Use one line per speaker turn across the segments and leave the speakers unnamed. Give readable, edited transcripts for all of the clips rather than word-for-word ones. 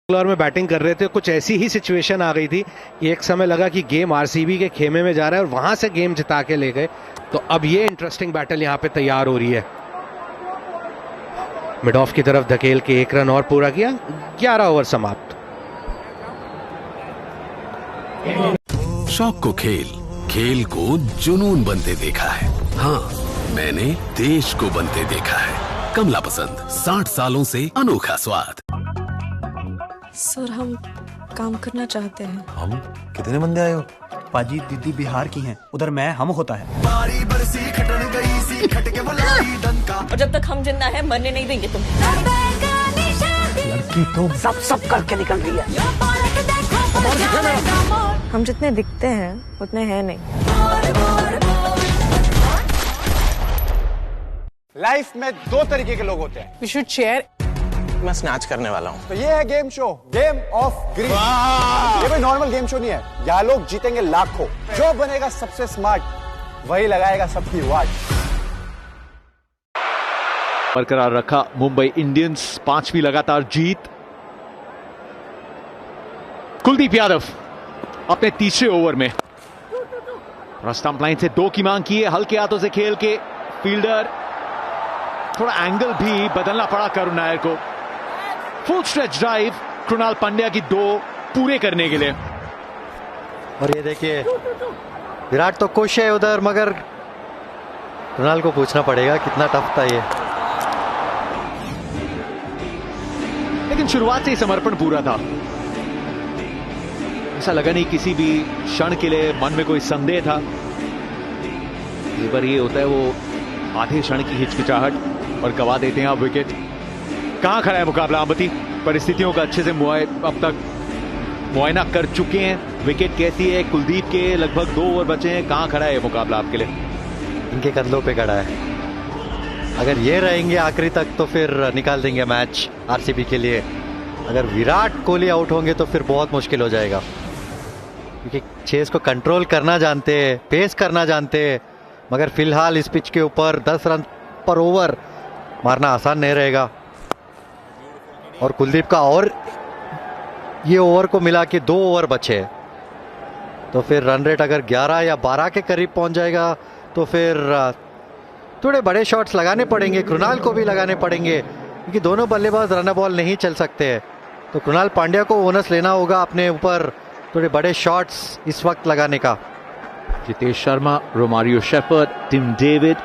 बैंगलोर में बैटिंग कर रहे थे, कुछ ऐसी ही सिचुएशन आ गई थी। एक समय लगा कि गेम आरसीबी के खेमे में जा रहा है और वहां से गेम जिता के ले गए। तो अब ये इंटरेस्टिंग बैटल यहां पे तैयार हो रही है। मिड ऑफ की तरफ धकेल के 1 रन और पूरा किया, 11 ओवर समाप्त।
शौक को खेल, खेल को जुनून बनते देखा है। हाँ, मैंने देश को बनते देखा है। कमला पसंद, 60 सालों से अनोखा स्वाद।
सर, हम काम करना चाहते हैं।
हम? कितने बंदे आए हो?
पाजी दीदी बिहार की हैं, उधर मैं हम होता है।
और जब तक हम जिंदा हैं मरने नहीं देंगे तुम।
लड़की तो सब करके निकल रही है।
हम जितने दिखते हैं उतने हैं नहीं।
लाइफ में 2 तरीके के लोग होते हैं।
We should share।
मैं स्नैच करने वाला हूँ। तो ये है game show, game of green. ये कोई नॉर्मल गेम शो नहीं है। यहाँ लोग जीतेंगे लाखों। जो बनेगा सबसे स्मार्ट वही लगाएगा सबकी वाट।
बरकरार रखा मुंबई इंडियंस, 5वीं लगातार जीत। कुलदीप यादव अपने तीसरे ओवर में स्टंप लाइन से 2 की मांग की है, हल्के हाथों से खेल के फील्डर, थोड़ा एंगल भी बदलना पड़ा करुण नायर को। Full stretch drive Krunal Pandya की 2 पूरे करने के लिए।
और ये देखिए, विराट तो खुश है उधर, मगर कृणाल को पूछना पड़ेगा कितना टफ था ये।
लेकिन शुरुआत से ही समर्पण पूरा था। ऐसा लगा नहीं किसी भी क्षण के लिए मन में कोई संदेह था। इस बार ये होता है वो आधे क्षण की हिचकिचाहट और गवा देते हैं आप विकेट। कहां खड़ा है मुकाबला? अंबती परिस्थितियों का अच्छे से अब तक मुआयना कर चुके हैं। विकेट कैसी है? कुलदीप के लगभग 2 ओवर बचे हैं। कहां खड़ा है मुकाबला आपके लिए?
इनके कदलों पे खड़ा है। अगर ये रहेंगे आखिरी तक तो फिर निकाल देंगे मैच आरसीबी के लिए। अगर विराट कोहली आउट होंगे तो फिर बहुत मुश्किल हो जाएगा, क्योंकि चेस को कंट्रोल करना जानते हैं, पेस करना जानते हैं, मगर फिलहाल इस पिच के ऊपर 10 रन पर ओवर मारना आसान नहीं रहेगा। और कुलदीप का और ये ओवर को मिला के 2 ओवर बचे, तो फिर रन रेट अगर 11 या 12 के करीब पहुंच जाएगा तो फिर थोड़े बड़े शॉट्स लगाने पड़ेंगे, कृणाल को भी लगाने पड़ेंगे, क्योंकि दोनों बल्लेबाज रन बॉल नहीं चल सकते। तो कृणाल पांड्या को ओनस लेना होगा अपने ऊपर थोड़े बड़े शॉट्स इस वक्त लगाने का।
Jitesh Sharma, Romario Shepherd, Tim David,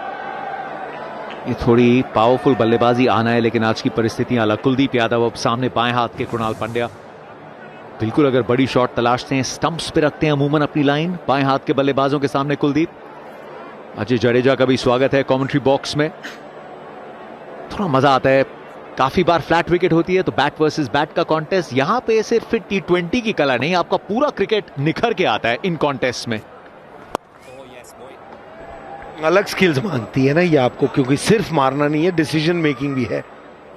ये थोड़ी पावरफुल बल्लेबाजी आना है, लेकिन आज की परिस्थितियां अलग। कुलदीप यादव अब सामने बाएं हाथ के कृणाल पांड्या। बिल्कुल अगर बड़ी शॉट तलाशते हैं, स्टंप्स पे रखते हैं अमूमन अपनी लाइन, बाएं हाथ के बल्लेबाजों के सामने कुलदीप। अजय जडेजा का भी स्वागत है कमेंट्री बॉक्स में। थोड़ा मजा आता है, काफी बार फ्लैट विकेट होती है तो बैट वर्सेस बैट का कॉन्टेस्ट। यहां पे सिर्फ T20 की कला नहीं, आपका पूरा क्रिकेट निखर के आता है इन कॉन्टेस्ट में।
अलग स्किल्स मांगती है ना ये आपको, क्योंकि सिर्फ मारना नहीं है, डिसीजन मेकिंग भी है।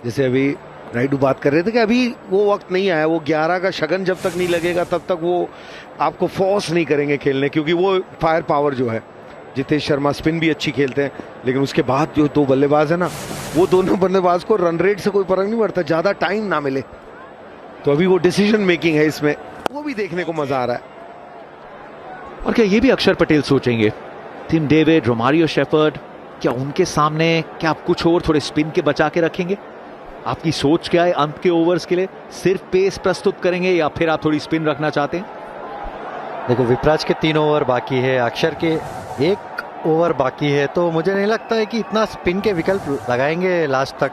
जैसे अभी राइडू बात कर रहे थे कि अभी वो वक्त नहीं आया, वो 11 का शगन जब तक नहीं लगेगा तब तक वो आपको फोर्स नहीं करेंगे खेलने, क्योंकि वो फायर पावर जो है। जितेश शर्मा स्पिन भी अच्छी खेलते हैं, लेकिन उसके बाद जो 2 बल्लेबाज है ना, वो दोनों बल्लेबाज को रन रेट से कोई फर्क नहीं पड़ता, ज्यादा टाइम ना मिले। तो अभी वो डिसीजन मेकिंग है इसमें, वो भी देखने को मजा आ रहा है।
और क्या ये भी अक्षर पटेल सोचेंगे? टिम डेविड, रोमारियो शेफर्ड, क्या उनके सामने क्या आप कुछ और थोड़े स्पिन के बचा के रखेंगे? आपकी सोच क्या है अंत के ओवर्स के लिए? सिर्फ पेस प्रस्तुत करेंगे या फिर आप थोड़ी स्पिन रखना चाहते हैं?
देखो, विपराज के 3 ओवर बाकी है, अक्षर के 1 ओवर बाकी है, तो मुझे नहीं लगता है कि इतना स्पिन के विकल्प लगाएंगे लास्ट तक,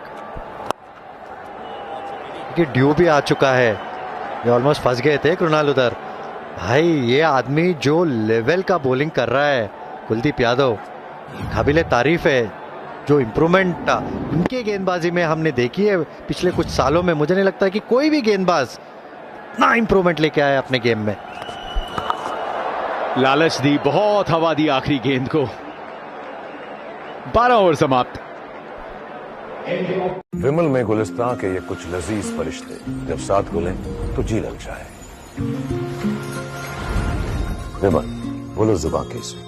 क्योंकि ड्यू भी आ चुका है। ये ऑलमोस्ट फंस गए थे कृणाल उधर। भाई, ये आदमी जो लेवल का बॉलिंग कर रहा है कुलदीप यादव, काबिले तारीफ है। जो इम्प्रूवमेंट इनके गेंदबाजी में हमने देखी है पिछले कुछ सालों में, मुझे नहीं लगता है कि कोई भी गेंदबाज इतना इम्प्रूवमेंट लेके आया अपने गेम में।
लालच दी, बहुत हवा दी आखिरी गेंद को। 12 ओवर समाप्त।
विमल में गुलिस्तां के ये कुछ लजीज फरिश्ते जब साथ खुले तो जी लग जाए। विमल, बोलो जुबान कैसे।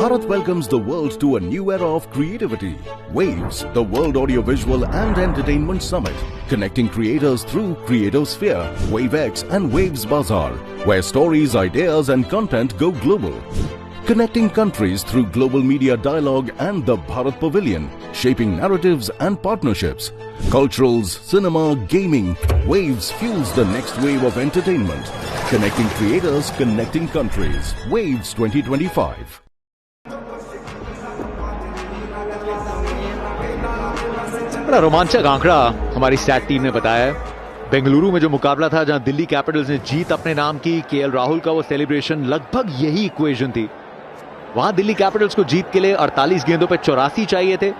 Bharat welcomes the world to a new era of creativity. Waves, the World Audiovisual and Entertainment Summit, connecting creators through Creatosphere, WaveX and Waves Bazaar, where stories, ideas and content go global. Connecting countries through global media dialogue and the Bharat Pavilion, shaping narratives and partnerships. Culturals, cinema, gaming, Waves fuels the next wave of entertainment. Connecting creators, connecting countries. Waves 2025.
बड़ा रोमांचक आंकड़ा हमारी stat team ने बताया है। बेंगलुरु में जो मुकाबला था, जहां दिल्ली कैपिटल्स ने जीत अपने नाम की, केएल राहुल का वो सेलिब्रेशन, लगभग यही इक्वेशन थी। वहां दिल्ली कैपिटल्स को जीत के लिए 48 गेंदों पे 84 चाहिए थे।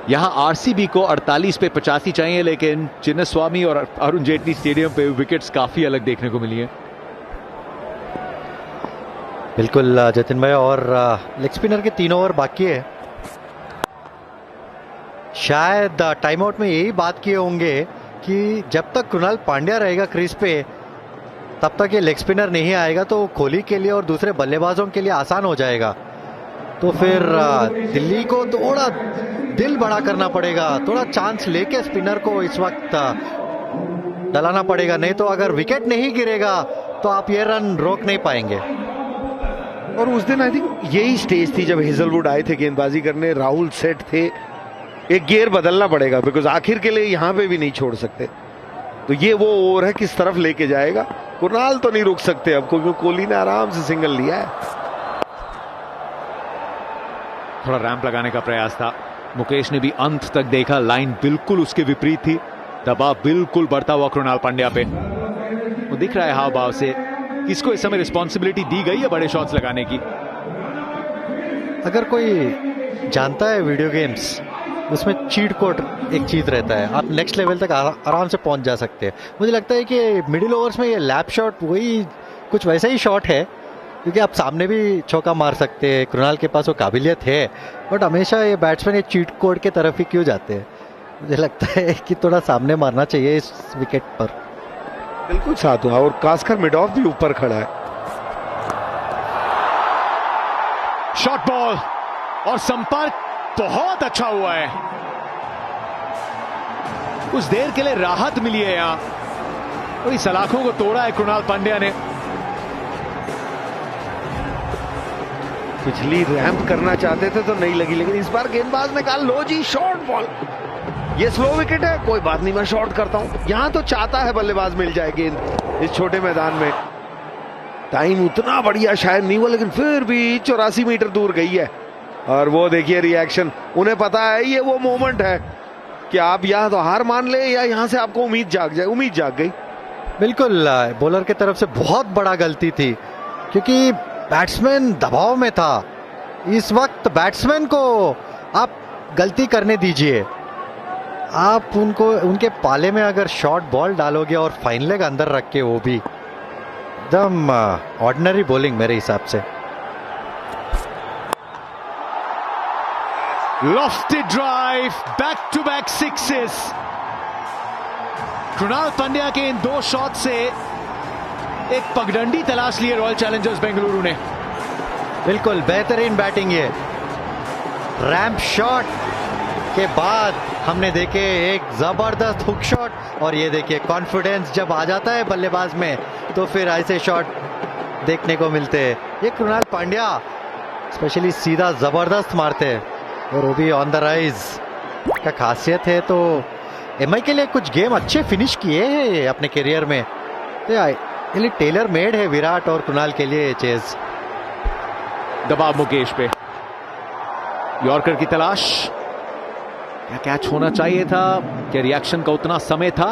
यहां आरसीबी को 48 पे 85 चाहिए, लेकिन चिन्नस्वामी और अरुण जेटली स्टेडियम पे विकेट्स काफी अलग देखने को मिली हैं।
बिल्कुल जतिन भाई, और लेग स्पिनर के 3 ओवर बाकी है। शायद टाइम आउट में यही बात किए होंगे कि जब तक कृणाल पांड्या रहेगा क्रीज पे, तब तक ये लेग स्पिनर नहीं आएगा तो कोहली के लिए और दूसरे बल्लेबाजों के लिए आसान हो जाएगा। तो फिर दिल्ली को थोड़ा दिल बड़ा करना पड़ेगा, थोड़ा चांस लेके स्पिनर को इस वक्त डलाना पड़ेगा, नहीं तो अगर विकेट नहीं गिरेगा तो आप ये रन रोक नहीं पाएंगे।
और उस दिन आई थिंक यही स्टेज थी जब हेजलवुड आए थे गेंदबाजी करने, राहुल सेट थे। एक गियर बदलना पड़ेगा, बिकॉज आखिर के लिए यहां पे भी नहीं छोड़ सकते। तो ये वो ओवर है, किस तरफ लेके जाएगा। कुणाल तो नहीं रुक सकते अब, क्योंकि कोहली ने आराम से सिंगल लिया है।
थोड़ा रैंप लगाने का प्रयास था, मुकेश ने भी अंत तक देखा, लाइन बिल्कुल उसके विपरीत थी, दबाव बिल्कुल बढ़ता हुआ कृणाल पांड्या पे। वो दिख रहा है हाव भाव से किसको इस समय रिस्पॉन्सिबिलिटी दी गई है बड़े शॉट्स लगाने की।
अगर कोई जानता है वीडियो गेम्स, उसमें चीट कोड एक चीज रहता है, आप नेक्स्ट लेवल तक आराम से पहुंच जा सकते हैं। मुझे लगता है कि मिडिल ओवर्स में ये लैप शॉट वही कुछ वैसा ही शॉट है, क्योंकि आप सामने भी चौका मार सकते हैं, कृणाल के पास वो काबिलियत है, बट हमेशा ये बैट्समैन ये चीट कोड के तरफ ही क्यों जाते हैं। मुझे लगता है कि थोड़ा सामने मारना चाहिए इस विकेट पर।
बिल्कुल साथ हुआ, और खासकर मिड ऑफ भी ऊपर खड़ा है।
शॉट बॉल और संपर्क बहुत अच्छा हुआ है, कुछ देर के लिए राहत मिली है यहां, और इस सलाखों को तोड़ा है कृणाल पांड्या ने।
पिछली रैंप करना चाहते थे तो नहीं लगी, लेकिन इस बार गेंदबाज ने कहा लो जी शॉर्ट बॉल, ये स्लो विकेट है, कोई बात नहीं मैं शॉर्ट करता हूं। यहां तो चाहता है बल्लेबाज मिल जाए गेंद इस छोटे मैदान में। टाइम उतना बढ़िया शायद नहीं हुआ, लेकिन फिर भी 84 मीटर दूर गई है। और वो देखिए रिएक्शन, उन्हें पता है ये वो मोमेंट है कि आप या तो हार मान ले या यहां से आपको उम्मीद जाग जाए। उम्मीद जाग गई।
बिल्कुल बॉलर की तरफ से बहुत बड़ा गलती थी, क्योंकि बैट्समैन दबाव में था। इस वक्त बैट्समैन को आप गलती करने दीजिए, आप उनको उनके पाले में अगर शॉर्ट बॉल डालोगे और फाइन लेग अंदर रख के, वो भी एकदम ऑर्डिनरी बॉलिंग मेरे हिसाब से।
Lofted drive, back to back sixes. Krunal Pandya के इन 2 शॉट से एक पगडंडी तलाश ली है रॉयल चैलेंजर्स बेंगलुरु ने।
बिल्कुल बेहतरीन बैटिंग है। रैंप शॉट के बाद हमने देखे एक जबरदस्त हुक शॉट, और ये देखिए कॉन्फिडेंस जब आ जाता है बल्लेबाज में तो फिर ऐसे शॉट देखने को मिलते हैं। ये कृणाल पांड्या स्पेशली सीधा जबरदस्त मारते हैं, और वो भी ऑन द राइज का खासियत है। तो एमआई के लिए कुछ गेम अच्छे फिनिश किए हैं अपने करियर में, तो टेलर मेड है विराट और कृणाल के लिए चेज।
दबाव मुकेश पे, यॉर्कर की तलाश, क्या कैच होना चाहिए था, क्या रिएक्शन का उतना समय था?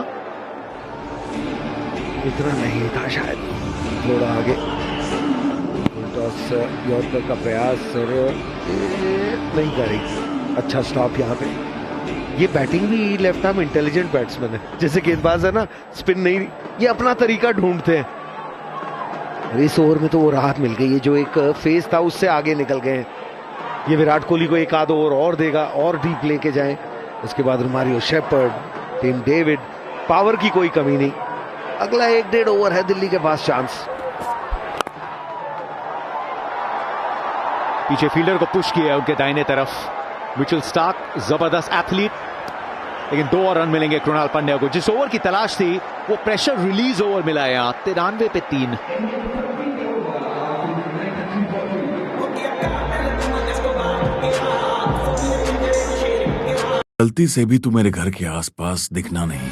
इतना नहीं था शायद, थोड़ा आगे टॉस यॉर्कर का प्रयास और नहीं करेगी। अच्छा स्टॉप यहाँ पे। ये बैटिंग भी लेफ्ट आर्म इंटेलिजेंट बैट्समैन है, जैसे गेंदबाज है ना स्पिन नहीं, ये अपना तरीका ढूंढते हैं। इस ओवर में तो वो राहत मिल गई है, जो एक फेज था उससे आगे निकल गए हैं। ये विराट कोहली को एक आध ओवर और देगा, और डीप लेके जाएं। उसके बाद Romario Shepherd, Tim David, power की कोई कमी नहीं। अगला 1-1.5 ओवर है दिल्ली के पास चांस।
पीछे फील्डर को पुश किया है उनके दाहिने तरफ। मिचेल स्टार्क जबरदस्त एथलीट, लेकिन 2 और रन मिलेंगे कृणाल पांड्या को। जिस ओवर की तलाश थी वो प्रेशर रिलीज ओवर मिला है यहाँ, 93 पे 3।
गलती से भी तू मेरे घर के आसपास दिखना नहीं।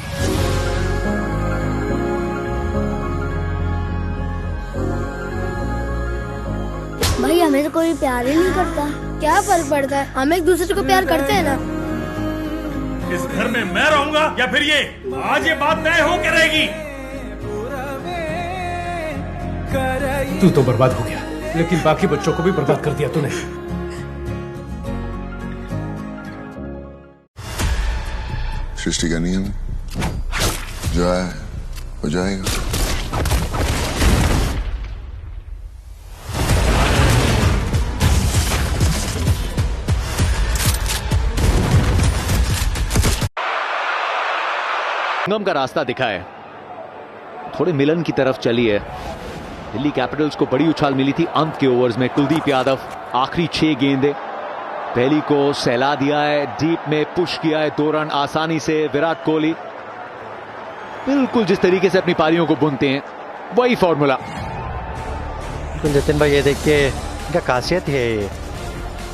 भाई हमें तो कोई प्यार ही नहीं करता। क्या फर्क पड़ता है, हम एक दूसरे को प्यार करते हैं ना।
इस घर में मैं रहूंगा या फिर ये आज ये बात तय हो के रहेगी।
तू तो बर्बाद हो गया, लेकिन बाकी बच्चों को भी बर्बाद कर दिया तूने।
सृष्टि का नियम जो है हो जाएगा।
संगम का रास्ता दिखा है, थोड़े मिलन की तरफ चली है। दिल्ली कैपिटल्स को बड़ी उछाल मिली थी अंत के ओवर्स में। कुलदीप यादव आखिरी 6 गेंदें, पहली को सहला दिया है, डीप में पुश किया है, 2 रन आसानी से। विराट कोहली बिल्कुल जिस तरीके से अपनी पारियों को बुनते हैं वही फॉर्मूला।
नितिन भाई ये देखिए, इनका खासियत है,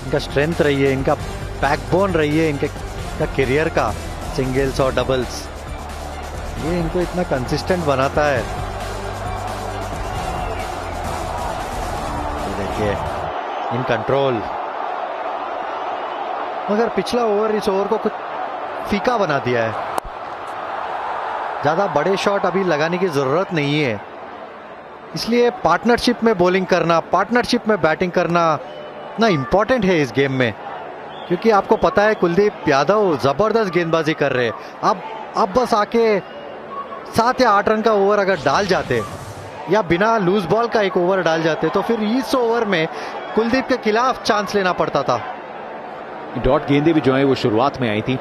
इनका स्ट्रेंथ रही है, इनका बैकबोन रही है, इनका करियर का सिंगल्स और डबल्स, ये इनको इतना कंसिस्टेंट बनाता है। ये देखिए इन कंट्रोल, मगर पिछला ओवर इस ओवर को कुछ फीका बना दिया है। ज्यादा बड़े शॉट अभी लगाने की जरूरत नहीं है, इसलिए पार्टनरशिप में बॉलिंग करना, पार्टनरशिप में बैटिंग करना इतना इंपॉर्टेंट है इस गेम में, क्योंकि आपको पता है कुलदीप यादव जबरदस्त गेंदबाजी कर रहे हैं। अब बस आके 7 या 8 रन का ओवर अगर डाल जाते या बिना लूज बॉल का एक ओवर डाल जाते तो फिर इस ओवर में कुलदीप के खिलाफ चांस लेना पड़ता था।
डॉट गेंदें भी जो है वो शुरुआत में आई थी,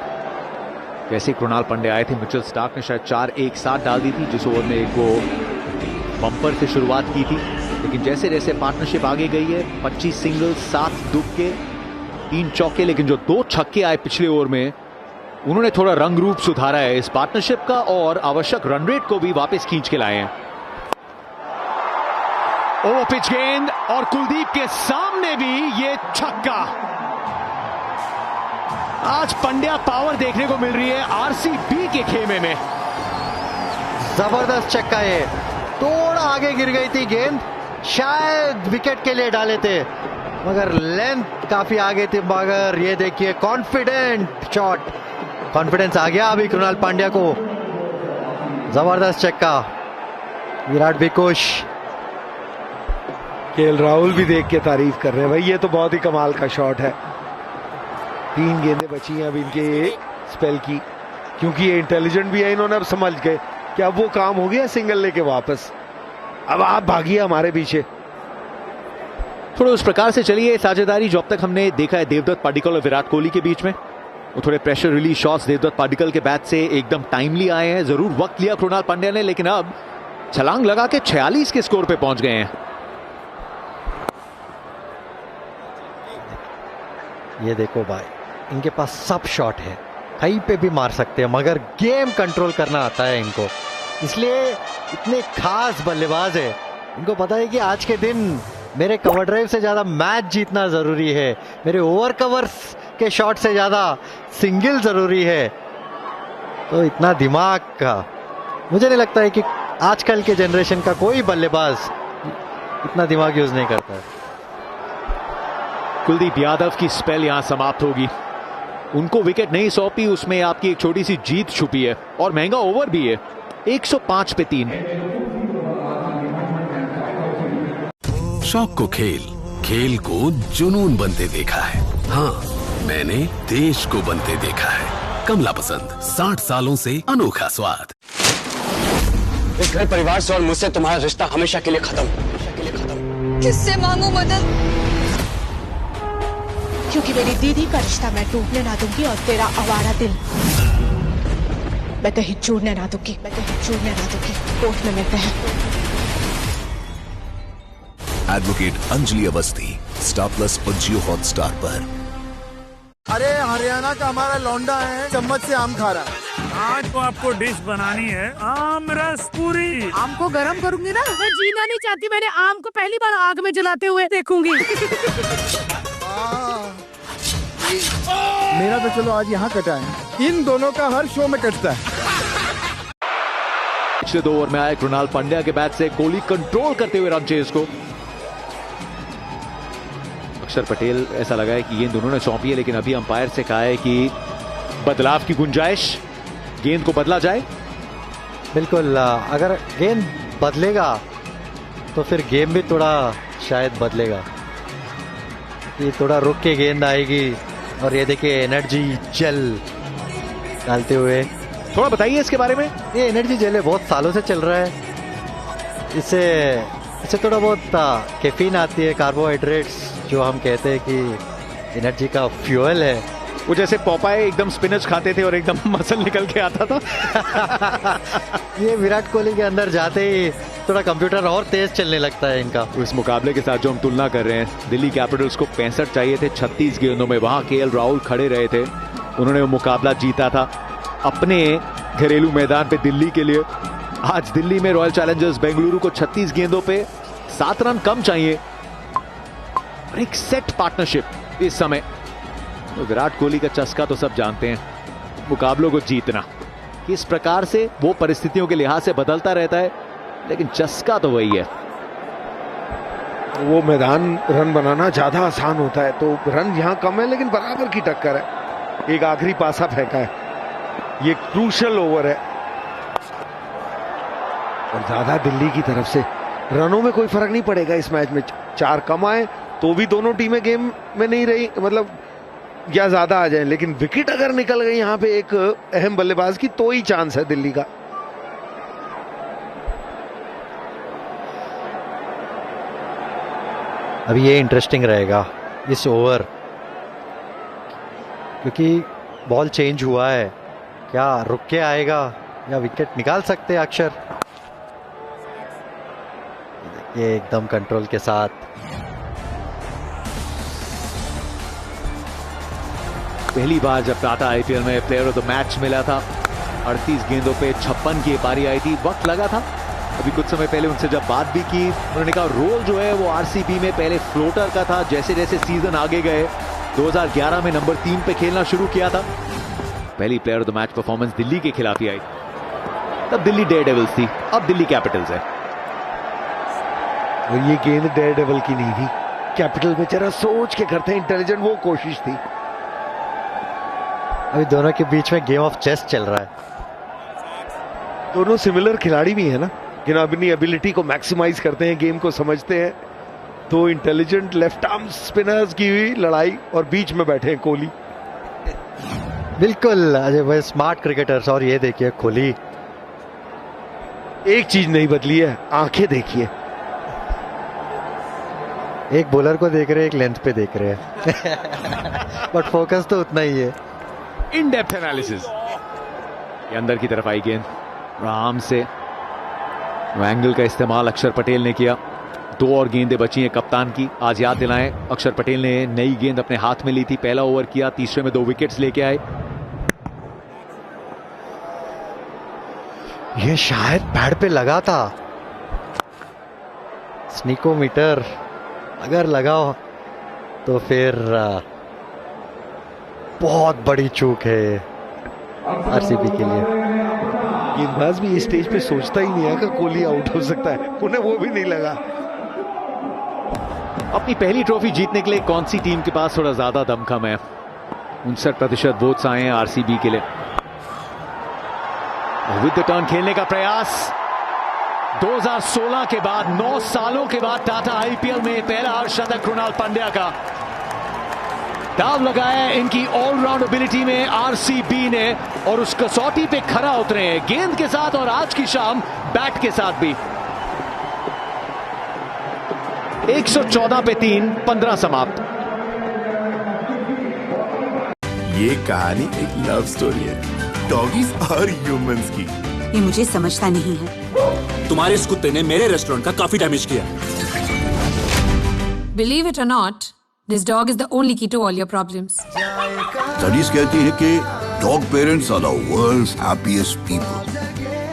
जैसे कृणाल पांड्या आए थे। मिचेल स्टार्क ने शायद 4 एक साथ डाल दी थी, जिस ओवर में एक वो बम्पर से शुरुआत की थी। लेकिन जैसे जैसे पार्टनरशिप आगे गई है, 25 सिंगल, 7 दुक्के, 3 चौके, लेकिन जो 2 छक्के आए पिछले ओवर में, उन्होंने थोड़ा रंग रूप सुधारा है इस पार्टनरशिप का और आवश्यक रन रेट को भी वापस खींच के लाए हैं। ओवर पिच गेंद और कुलदीप के सामने भी ये छक्का। आज पंड्या पावर देखने को मिल रही है आरसीबी के खेमे में।
जबरदस्त छक्का है, थोड़ा आगे गिर गई थी गेंद, शायद विकेट के लिए डाले थे, मगर लेंथ काफी आगे थी। मगर ये देखिए कॉन्फिडेंट शॉट, कॉन्फिडेंस आ गया अभी कृणाल पांड्या को। जबरदस्त छक्का, विराट भी खुश।
केएल राहुल भी देख के तारीफ कर रहे हैं, भाई ये तो बहुत ही कमाल का शॉट है। 3 गेंदें बची हैं अब इनके स्पेल की, क्योंकि ये इंटेलिजेंट भी है, इन्होंने अब समझ गए कि अब वो काम हो गया सिंगल लेके वापस, अब आप भागिए हमारे पीछे।
थोड़ा उस प्रकार से चलिए साझेदारी जो अब तक हमने देखा है देवदत्त पाडिक्कल और विराट कोहली के बीच में। वो थोड़े pressure release shots Devdutt Padikkal के बैट से एकदम टाइमली आए हैं। जरूर वक्त लिया कृणाल पांड्या ने, लेकिन अब छलांग लगा के 46 के स्कोर पे पहुंच गए हैं।
ये देखो भाई, इनके पास सब शॉट है, कहीं पे भी मार सकते हैं, मगर गेम कंट्रोल करना आता है इनको, इसलिए इतने खास बल्लेबाज है। इनको पता है कि आज के दिन मेरे कवर ड्राइव से ज्यादा मैच जीतना जरूरी है, मेरे ओवर कवर्स के शॉट से ज्यादा सिंगल जरूरी है। तो इतना दिमाग का मुझे नहीं लगता है कि आजकल के जनरेशन का कोई बल्लेबाज इतना दिमाग यूज नहीं करता है।
कुलदीप यादव की स्पेल यहां समाप्त होगी। उनको विकेट नहीं सौंपी, उसमें आपकी एक छोटी सी जीत छुपी है और महंगा ओवर भी है। 105 पे 3।
शौक को खेल को जुनून बनते देखा है। हाँ, मैंने देश को बनते देखा है। कमला पसंद, 60 सालों से अनोखा स्वाद।
इस घर परिवार से और मुझसे तुम्हारा रिश्ता हमेशा के लिए खत्म।
किससे मांगू मदद?
क्योंकि मेरी दीदी का रिश्ता मैं टूटने ना दूंगी और तेरा आवारा दिल मैं कहीं छोड़ने ना दूंगी, कोर्ट में मिलते हैं।
Advocate Anjali Awasthi, star plus और जियो हॉटस्टार पर।
अरे हरियाणा का हमारा लौंडा है, चम्मच से आम खा रहा है।
आज तो आपको डिश बनानी है आम रस पूरी।
आम को गरम करूंगी ना, मैं जीना नहीं चाहती। मैंने आम को पहली बार आग में जलाते हुए देखूंगी।
मेरा तो चलो आज यहाँ कटा है, इन दोनों का हर शो में कटता है।
पिछले 2 ओवर में आए कृणाल पांड्या के बैट से कोहली कंट्रोल करते हुए रन चेज को। अक्षर पटेल ऐसा लगा है कि गेंद दोनों ने सौंपी है, लेकिन अभी अंपायर से कहा है कि बदलाव की गुंजाइश, गेंद को बदला जाए।
बिल्कुल, अगर गेंद बदलेगा तो फिर गेम भी थोड़ा शायद बदलेगा। ये थोड़ा रुक के गेंद आएगी और ये देखिए एनर्जी जेल डालते हुए।
थोड़ा बताइए इसके बारे में।
ये एनर्जी जेल है, बहुत सालों से चल रहा है। इससे थोड़ा बहुत कैफीन आती है, कार्बोहाइड्रेट्स जो हम कहते हैं कि एनर्जी का फ्यूल है।
वो जैसे पोपाय एकदम स्पिनच खाते थे और एकदम मसल निकल के आता था।
ये विराट कोहली के अंदर जाते ही थोड़ा कंप्यूटर और तेज चलने लगता है इनका।
इस मुकाबले के साथ जो हम तुलना कर रहे हैं, दिल्ली कैपिटल्स को 65 चाहिए थे 36 गेंदों में। वहां केएल राहुल खड़े रहे थे, उन्होंने वो मुकाबला जीता था अपने घरेलू मैदान पे दिल्ली के लिए। आज दिल्ली में रॉयल चैलेंजर्स बेंगलुरु को 36 गेंदों पे 7 रन कम चाहिए। एक सेट पार्टनरशिप इस समय। तो विराट कोहली का चस्का तो सब जानते हैं, मुकाबलों को जीतना किस प्रकार से वो परिस्थितियों के लिहाज से बदलता रहता है, लेकिन चस्का तो वही है।
वो मैदान रन बनाना ज्यादा आसान होता है, तो रन यहां कम है लेकिन बराबर की टक्कर है। एक आखिरी पासा फेंका है, ये क्रूशल ओवर है और ज्यादा दिल्ली की तरफ से। रनों में कोई फर्क नहीं पड़ेगा इस मैच में, 4 कम आए तो भी दोनों टीमें गेम में नहीं रही, मतलब या ज्यादा आ जाए, लेकिन विकेट अगर निकल गई यहां पे एक अहम बल्लेबाज की, तो ही चांस है दिल्ली का।
अभी ये इंटरेस्टिंग रहेगा इस ओवर, क्योंकि बॉल चेंज हुआ है। क्या रुक के आएगा या विकेट निकाल सकते हैं अक्षर? ये एकदम कंट्रोल के साथ।
पहली बार जब टाटा आईपीएल में प्लेयर ऑफ द मैच मिला था, 38 गेंदों पे 56 की पारी आई थी। वक्त लगा था। अभी कुछ समय पहले उनसे जब बात भी की, उन्होंने कहा रोल जो है वो आरसीबी में पहले फ्लोटर का था। जैसे जैसे सीजन आगे गए, 2011 में नंबर 3 पे खेलना शुरू किया था। पहली player of the match performance Delhi के खिलाफ ही आई, तब दिल्ली डेयरडेविल्स थी, अब दिल्ली कैपिटल्स है।
और ये गेंद डेयरडेविल की नहीं थी, कैपिटल में जरा सोच के करते हैं, इंटेलिजेंट वो कोशिश थी।
अभी दोनों के बीच में गेम ऑफ चेस चल रहा है।
दोनों सिमिलर खिलाड़ी भी है ना, लेकिन अपनी एबिलिटी को मैक्सिमाइज करते हैं, गेम को समझते हैं। तो इंटेलिजेंट लेफ्ट आर्म स्पिनर्स की हुई लड़ाई और बीच में बैठे हैं कोहली।
बिल्कुल अजय भाई, स्मार्ट क्रिकेटर्स। और ये देखिए कोहली,
एक चीज नहीं बदली है, आंखें देखिए।
एक बॉलर को देख रहे हैं, एक लेंथ पे देख रहे हैं। बट फोकस तो उतना ही है।
In depth analysis. ये अंदर की तरफ आई गेंद, आराम से एंगल का इस्तेमाल अक्षर पटेल ने किया। 2 और गेंदें बची हैं कप्तान की। आज याद दिलाएं, अक्षर पटेल ने नई गेंद अपने हाथ में ली थी, पहला ओवर किया, तीसरे में 2 विकेट्स लेके आए।
ये शायद पैड पे लगा था, स्नीकोमीटर अगर लगा हो तो फिर बहुत बड़ी चूक है आरसीबी के लिए।
गेंदबाज भी इस स्टेज पे सोचता ही नहीं है कि कोहली आउट हो सकता है, उन्हें वो भी नहीं लगा।
अपनी पहली ट्रॉफी जीतने के लिए कौन सी टीम के पास थोड़ा ज्यादा दमखम है? 59% वोट्स आए हैं आरसीबी के लिए। विद द टर्न खेलने का प्रयास। 2016 के बाद 9 सालों के बाद टाटा आईपीएल में पहला अर्धशतक कृणाल पांड्या का। दाव लगाया इनकी ऑलराउंड एबिलिटी में आरसीबी ने, और उस कसौटी पे खरा उतरे हैं गेंद के साथ और आज की शाम बैट के साथ भी। 114 पे 3, 15 समाप्त।
ये कहानी एक लव स्टोरी है, डॉगीज और ह्यूमंस की।
ये मुझे समझता नहीं है।
तुम्हारे इस कुत्ते ने मेरे रेस्टोरेंट का काफी डैमेज किया।
Believe it or not, this dog is the only key to all your problems.
Studies कहती है कि dog parents are the world's happiest people.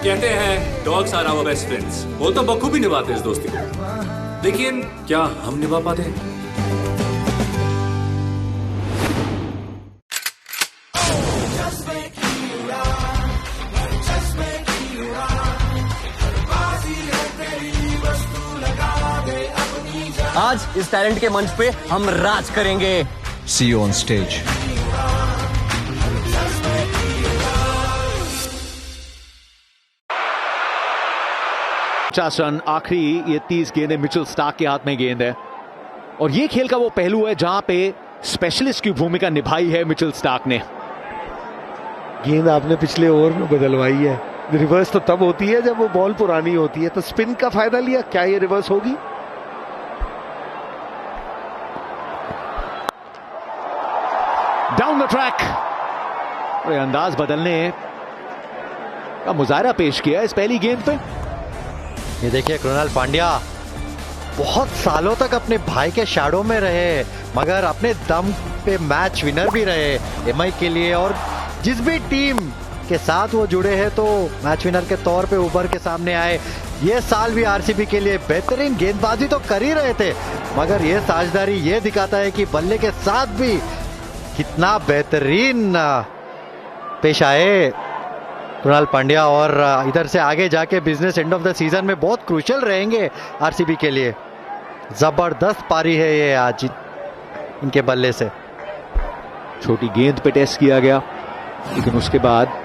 कहते हैं dogs are our best friends. वो तो बखूबी निभाते हैं इस दोस्ती को, लेकिन क्या हम निभा पाते हैं?
आज इस टैलेंट के मंच पे हम राज करेंगे।
See you on stage.
पचास रन आखिरी ये 30 गेंदें मिचेल स्टार्क के हाथ में गेंद है और ये खेल का वो पहलू है जहां पे स्पेशलिस्ट की भूमिका निभाई है मिचेल स्टार्क ने।
गेंद आपने पिछले ओवर में बदलवाई है। रिवर्स तो तब होती है जब वो बॉल पुरानी होती है, तो स्पिन का फायदा लिया। क्या ये रिवर्स होगी?
डाउन द ट्रैक और अंदाज बदलने का मुजाहरा पेश किया इस पहली गेंद पे।
ये देखिए कृणाल पांड्या बहुत सालों तक अपने भाई के शैडो में रहे, मगर अपने दम पे मैच विनर भी रहे एमआई के लिए, और जिस भी टीम के साथ वो जुड़े हैं तो मैच विनर के तौर पे उभर के सामने आए। ये साल भी आरसीबी के लिए बेहतरीन गेंदबाजी तो कर ही रहे थे, मगर ये साझेदारी ये दिखाता है कि बल्ले के साथ भी कितना बेहतरीन पेश आए कृणाल पांड्या, और इधर से आगे जाके business end of the season में बहुत क्रूशियल रहेंगे आरसीबी के लिए। जबरदस्त पारी है ये आज इनके बल्ले से।
छोटी गेंद पे टेस्ट किया गया, लेकिन उसके बाद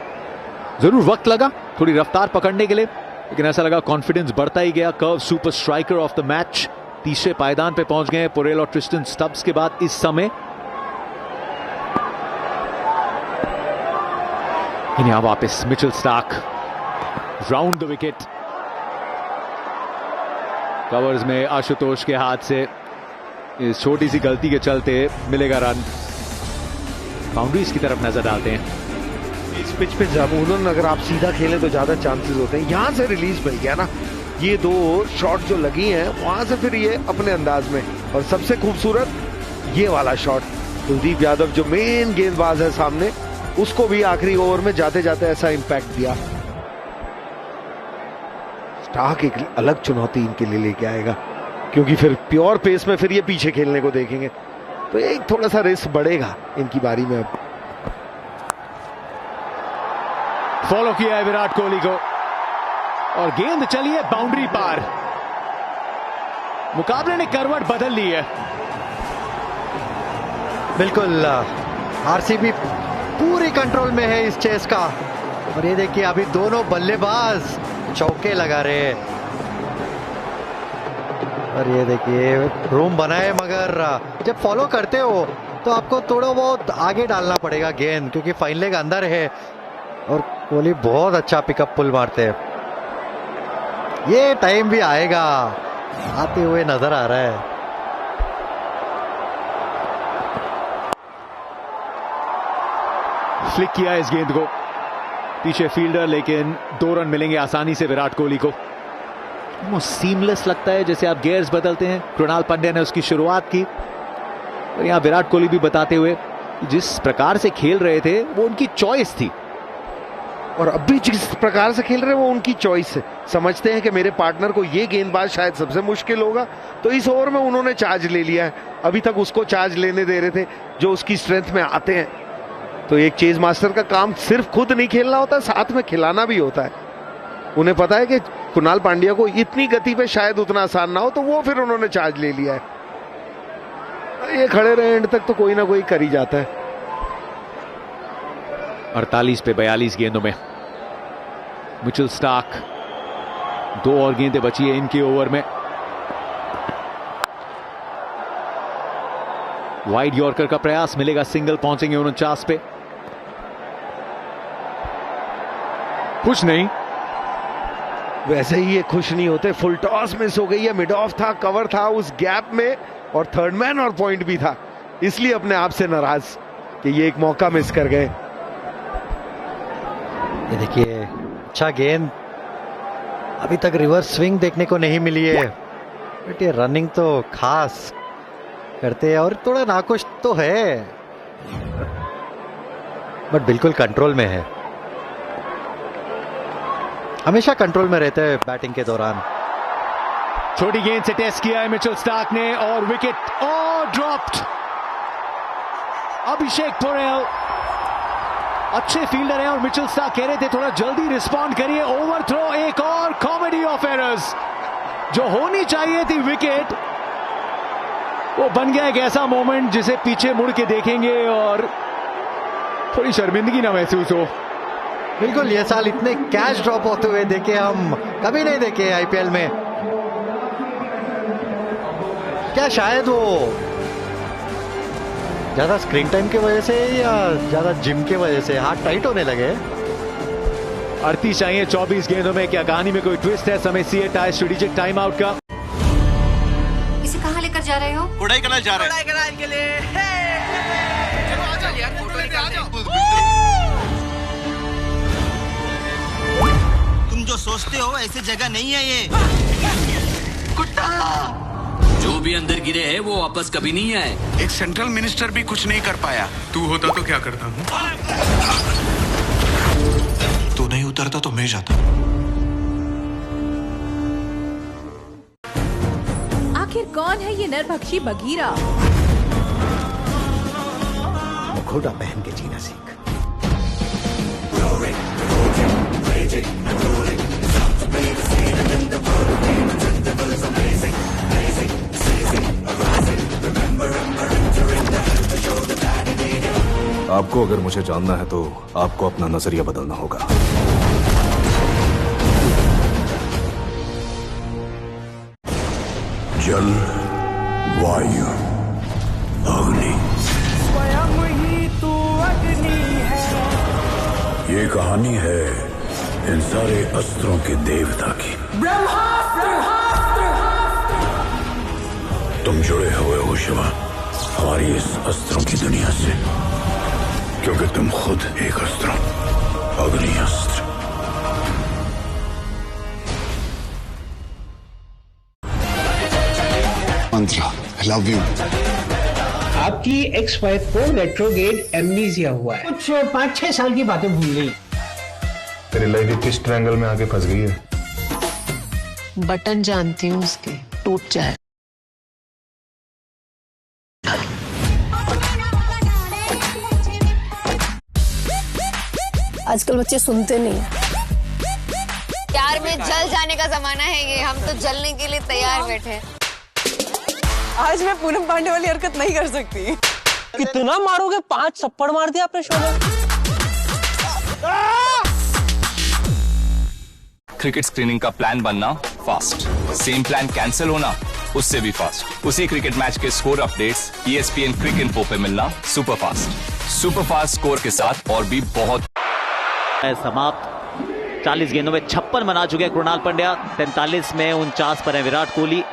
जरूर वक्त लगा थोड़ी रफ्तार पकड़ने के लिए, लेकिन ऐसा लगा कॉन्फिडेंस बढ़ता ही गया। Curve super striker of the match तीसरे पायदान पे पहुंच गए पोरेल और ट्रिस्टन स्टब्स के बाद इस समय। यहां वापस Mitchell Starc round the wicket, covers में आशुतोष के हाथ से इस छोटी सी गलती के चलते मिलेगा रन। बाउंड्रीज की तरफ नजर डालते हैं।
इस पिच पे जब उन्होंने अगर आप सीधा खेलें तो ज्यादा चांसेस होते हैं। यहां से रिलीज मिल गया ना, ये दो शॉट जो लगी हैं वहां से फिर ये अपने अंदाज में, और सबसे खूबसूरत ये वाला शॉट कुलदीप यादव जो मेन गेंदबाज है सामने, उसको भी आखिरी ओवर में जाते जाते ऐसा इंपैक्ट दिया। स्टार्क एक अलग चुनौती इनके लिए लेके आएगा, क्योंकि फिर प्योर पेस में फिर ये पीछे खेलने को देखेंगे, तो एक थोड़ा सा रिस्क बढ़ेगा इनकी बारी में। अब
फॉलो किया है विराट कोहली को और गेंद चली है बाउंड्री पार। मुकाबले ने करवट बदल ली है।
बिल्कुल आरसीबी पूरी कंट्रोल में है इस चेस का, और ये देखिए अभी दोनों बल्लेबाज चौके लगा रहे हैं, और ये देखिए रूम बना है, मगर जब फॉलो करते हो तो आपको थोड़ा बहुत आगे डालना पड़ेगा गेंद, क्योंकि फाइन लेग अंदर है और कोहली बहुत अच्छा पिकअप पुल मारते हैं। ये टाइम भी आएगा, आते हुए नजर आ रहा है।
फ्लिक किया इस गेंद को, पीछे फील्डर, लेकिन 2 रन मिलेंगे आसानी से विराट कोहली को। वो सीमलेस लगता है जैसे आप गियर्स बदलते हैं। कृणाल पांड्या ने उसकी शुरुआत की और यहां विराट कोहली भी बताते हुए जिस प्रकार से खेल रहे थे वो उनकी चॉइस थी,
और अब भी जिस प्रकार से खेल रहे हैं वो उनकी चॉइस है। समझते हैं कि मेरे पार्टनर को ये गेंदबाज शायद सबसे मुश्किल होगा, तो इस ओवर में उन्होंने चार्ज ले लिया है। अभी तक उसको चार्ज लेने दे रहे थे जो उसकी स्ट्रेंथ में आते हैं। तो एक चेज मास्टर का काम सिर्फ खुद नहीं खेलना होता, साथ में खिलाना भी होता है। उन्हें पता है कि कृणाल पांड्या को इतनी गति पे शायद उतना आसान ना हो, तो वो फिर उन्होंने चार्ज ले लिया है। ये खड़े रहे एंड तक तो कोई ना कोई कर ही जाता है।
48 पे 42 गेंदों में मिचेल स्टार्क, 2 और गेंदें बची है इनके ओवर में। वाइड यॉर्कर का प्रयास, मिलेगा सिंगल, पहुंचेंगे 49 पे। कुछ नहीं,
वैसे ही ये खुश नहीं होते। फुल टॉस मिस हो गई है, मिड ऑफ था, कवर था उस गैप में, और थर्ड मैन और पॉइंट भी था, इसलिए अपने आप से नाराज कि ये एक मौका मिस कर गए।
ये देखिए अच्छा गेंद, अभी तक रिवर्स स्विंग देखने को नहीं मिली है, बट ये रनिंग तो खास करते हैं और थोड़ा नाखुश तो है, बट बिल्कुल कंट्रोल में है, हमेशा कंट्रोल में रहते हैं बैटिंग के दौरान।
छोटी गेंद से टेस्ट किया है मिचेल स्टार्क ने और विकेट ड्रॉप्ड। अभिषेक पोरेल अच्छे फील्डर हैं और मिचेल स्टार्क कह रहे थे थोड़ा जल्दी रिस्पॉन्ड करिए। ओवरथ्रो, एक और कॉमेडी ऑफ एरर्स। जो होनी चाहिए थी विकेट, वो बन गया एक ऐसा मोमेंट जिसे पीछे मुड़ के देखेंगे और थोड़ी शर्मिंदगी ना महसूस हो।
बिल्कुल, ये साल इतने कैच ड्रॉप होते हुए देखे हम कभी नहीं देखे आईपीएल में। क्या शायद वो ज्यादा स्क्रीन टाइम की वजह से या ज्यादा जिम की वजह से हाथ टाइट होने लगे।
38 चाहिए 24 गेंदों में। क्या कहानी में कोई ट्विस्ट है? समय सी है स्ट्रेटेजिक टाइम आउट का।
इसे कहाँ लेकर जा रहे हो?
कोडाईकनाल जा रहे हैं। कोडाईकनाल के लिए
तुम जो सोचते हो ऐसी जगह नहीं है ये। कुत्ता
जो भी अंदर गिरे हैं वो वापस कभी नहीं आए।
एक सेंट्रल मिनिस्टर भी कुछ नहीं कर पाया। तू होता तो क्या करता हूँ? तू नहीं उतरता तो मैं जाता।
आखिर कौन है ये नरभक्षी बगीरा?
मुखौटा पहन के जीना सीख।
आपको अगर मुझे जानना है तो आपको अपना नजरिया बदलना होगा।
जल, वायु, अग्नि,
स्वयं ही तू अग्नि है।
ये कहानी है इन सारे अस्त्रों के देवता की। तुम जुड़े हुए हो शिवा हमारी इस अस्त्रों की दुनिया से, क्योंकि तुम खुद एक अस्त्र हो, अग्नि अस्त्र।
मंत्रा, I love you।
आपकी एक्स वाइफ को रेट्रोगेड एमनीजिया हुआ है। कुछ 5-6 साल की बातें भूल गई।
तेरी लड़की किस ट्रायंगल में आके फंस गई है?
बटन जानती हूँ उसके, टूट जाए।
आजकल बच्चे सुनते नहीं हैं।
प्यार में जल जाने का जमाना है ये, हम तो जलने के लिए तैयार बैठे।
आज मैं पूनम पांडे वाली हरकत नहीं कर सकती। कितना मारोगे? 5 थप्पड़ मार दिया आपने शोले।
क्रिकेट स्क्रीनिंग का प्लान बनना फास्ट, सेम प्लान कैंसिल होना उससे भी फास्ट। उसी क्रिकेट मैच के score updates ESPN Cricinfo पे मिलना सुपर फास्ट स्कोर के साथ और भी बहुत
समाप्त। 40 गेंदों में 56 बना चुके हैं कृणाल पंड्या। 43 में 49 पर है विराट कोहली।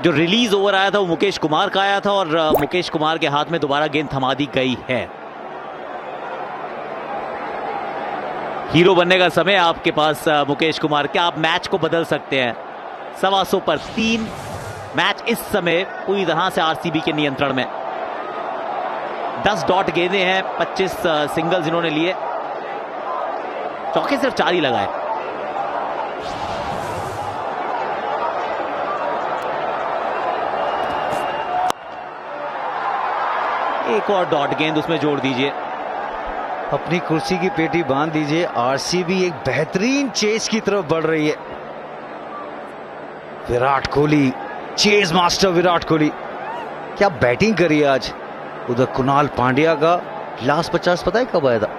जो रिलीज ओवर आया था वो मुकेश कुमार का आया था और मुकेश कुमार के हाथ में दोबारा गेंद थमा दी गई है। हीरो बनने का समय आपके पास मुकेश कुमार। क्या आप मैच को बदल सकते हैं? 125 पर 3। मैच इस समय पूरी तरह से आरसीबी के नियंत्रण में। 10 डॉट गेंदें हैं, 25 सिंगल्स इन्होंने लिए, चौके सिर्फ 4 ही लगाए। एक और डॉट गेंद उसमें जोड़ दीजिए।
अपनी कुर्सी की पेटी बांध दीजिए। आरसीबी एक बेहतरीन चेस की तरफ बढ़ रही है। विराट कोहली, चेस मास्टर विराट कोहली, क्या बैटिंग करी है आज। उधर कुणाल पांड्या का लास्ट 50 पता है कब आया था?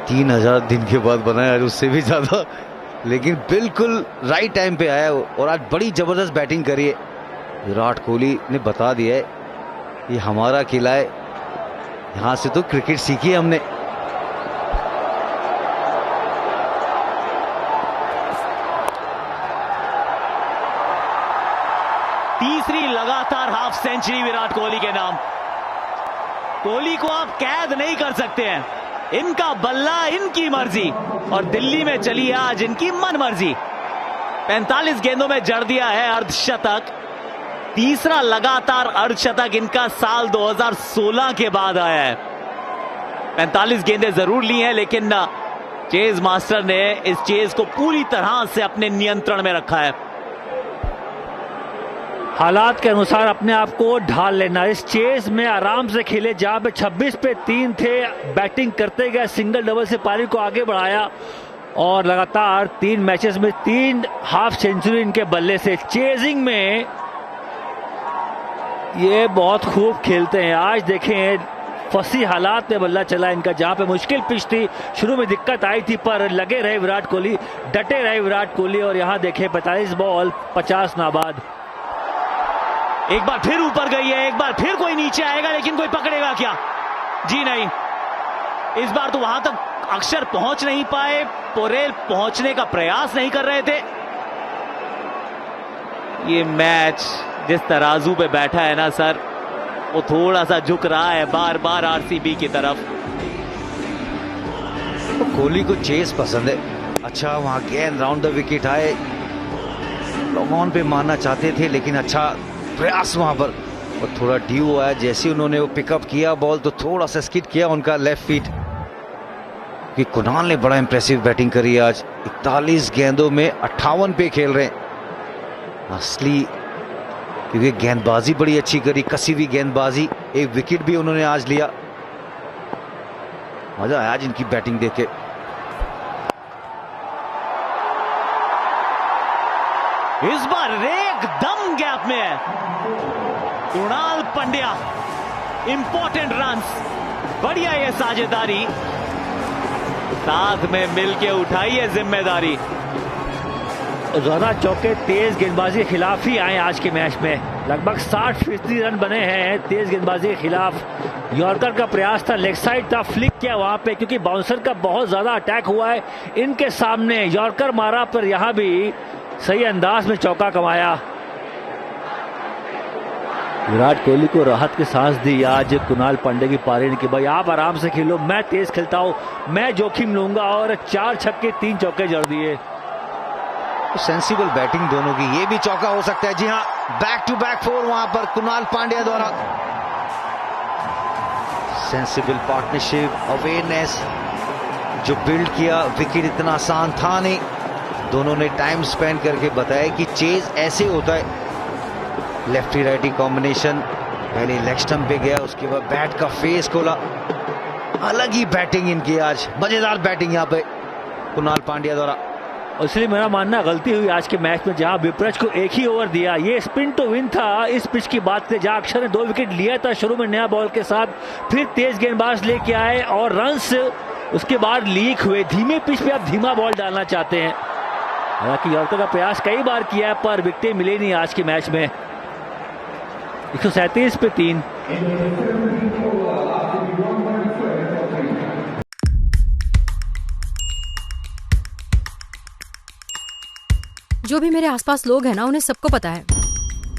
3000 दिन के बाद बनाया, आज उससे भी ज्यादा, लेकिन बिल्कुल राइट टाइम पे आया और आज बड़ी जबरदस्त बैटिंग करी है। विराट कोहली ने बता दिया है ये हमारा किला है, यहां से तो क्रिकेट सीखी हमने।
तीसरी लगातार हाफ सेंचुरी विराट कोहली के नाम। कोहली को आप कैद नहीं कर सकते हैं। इनका बल्ला, इनकी मर्जी, और दिल्ली में चली है आज इनकी मन मर्जी। 45 गेंदों में जड़ दिया है अर्धशतक। तीसरा लगातार अर्धशतक इनका साल 2016 के बाद आया है। 45 गेंदें जरूर ली हैं, लेकिन चेज मास्टर ने इस चेज को पूरी तरह से अपने नियंत्रण में रखा है।
हालात के अनुसार अपने आप को ढाल लेना। इस चेज में आराम से खेले, जहां पे 26 पे 3 थे, बैटिंग करते गए, सिंगल डबल से पारी को आगे बढ़ाया और लगातार 3 मैचेस में 3 हाफ सेंचुरी इनके बल्ले से। चेजिंग में ये बहुत खूब खेलते हैं। आज देखें फंसी हालात में बल्ला चला इनका, जहां पे मुश्किल पिच थी, शुरू में दिक्कत आई थी, पर लगे रहे विराट कोहली, डटे रहे विराट कोहली। और यहां देखें 45 बॉल 50 नाबाद।
एक बार फिर ऊपर गई है, एक बार फिर कोई नीचे आएगा, लेकिन कोई पकड़ेगा क्या? जी नहीं, इस बार तो वहां तक अक्षर पहुंच नहीं पाए। पोरेल पहुंचने का प्रयास नहीं कर रहे थे। ये मैच जिस तराजू पे बैठा है ना सर, वो थोड़ा सा झुक रहा है बार बार आरसीबी की तरफ।
तो कोहली को चेस पसंद है। अच्छा वहां गेंद राउंड द विकेट आए, लॉन्ग ऑन पे मारना चाहते थे, लेकिन अच्छा प्रयास वहां पर। और थोड़ा ड्यू आया, जैसे उन्होंने वो पिकअप किया बॉल तो थोड़ा सा स्किड किया उनका लेफ्ट फीट। कि कुणाल ने बड़ा इंप्रेसिव बैटिंग करी आज। 41 गेंदों में 58 पे खेल रहे हैं असली, क्योंकि गेंदबाजी बड़ी अच्छी करी, कसी हुई गेंदबाजी। एक विकेट भी उन्होंने आज लिया। मजा आया आज इनकी बैटिंग देख के।
इस बार एकदम गैप में है कुणाल पंड्या। इंपॉर्टेंट रन्स, बढ़िया ये साझेदारी, साथ में मिलके उठाई है जिम्मेदारी।
ज्यादा चौके तेज गेंदबाजी के खिलाफ ही आए आज के मैच में। लगभग 60% रन बने हैं तेज गेंदबाजी के खिलाफ। यॉर्कर का प्रयास था, लेग साइड था, फ्लिक किया वहां पे, क्योंकि बाउंसर का बहुत ज्यादा अटैक हुआ है इनके सामने। यॉर्कर मारा, पर यहां भी सही अंदाज में चौका कमाया। विराट कोहली को राहत की सांस दी आज कुणाल पांडे की पारी ने कि भाई आप आराम से खेलो, मैं तेज खेलता हूं, मैं जोखिम लूंगा। और 4 छक्के 3 चौके जड़ दिए।
सेंसिबल बैटिंग दोनों की। ये भी चौका हो सकता है। जी हाँ, बैक टू बैक 4 वहां पर कुणाल पांड्या द्वारा। सेंसिबल पार्टनरशिप, अवेयरनेस जो बिल्ड किया। विकेट इतना आसान था नहीं, दोनों ने टाइम स्पेंड करके बताया कि चेज ऐसे होता है। लेफ्टी राइटी कॉम्बिनेशन, पहले लेग स्टंप पे गया, उसके बाद बैट का फेस खोला। अलग ही बैटिंग इनकी आज, मजेदार बैटिंग यहाँ पे कुणाल पांड्या द्वारा।
इसलिए मेरा मानना गलती हुई आज के मैच में, जहां विपरज को एक ही ओवर दिया। ये स्पिन टू विन था। इस पिच की बात करें, जहां अक्षर ने 2 विकेट लिया था शुरू में नया बॉल के साथ, फिर तेज गेंदबाज लेके आए और रन्स उसके बाद लीक हुए। धीमे पिच पे आप धीमा बॉल डालना चाहते हैं। हालांकि यॉर्कर का प्रयास कई बार किया, पर विकेटें मिले नहीं आज के मैच में। 137 पे 3।
जो भी मेरे आसपास लोग हैं ना, उन्हें सबको पता है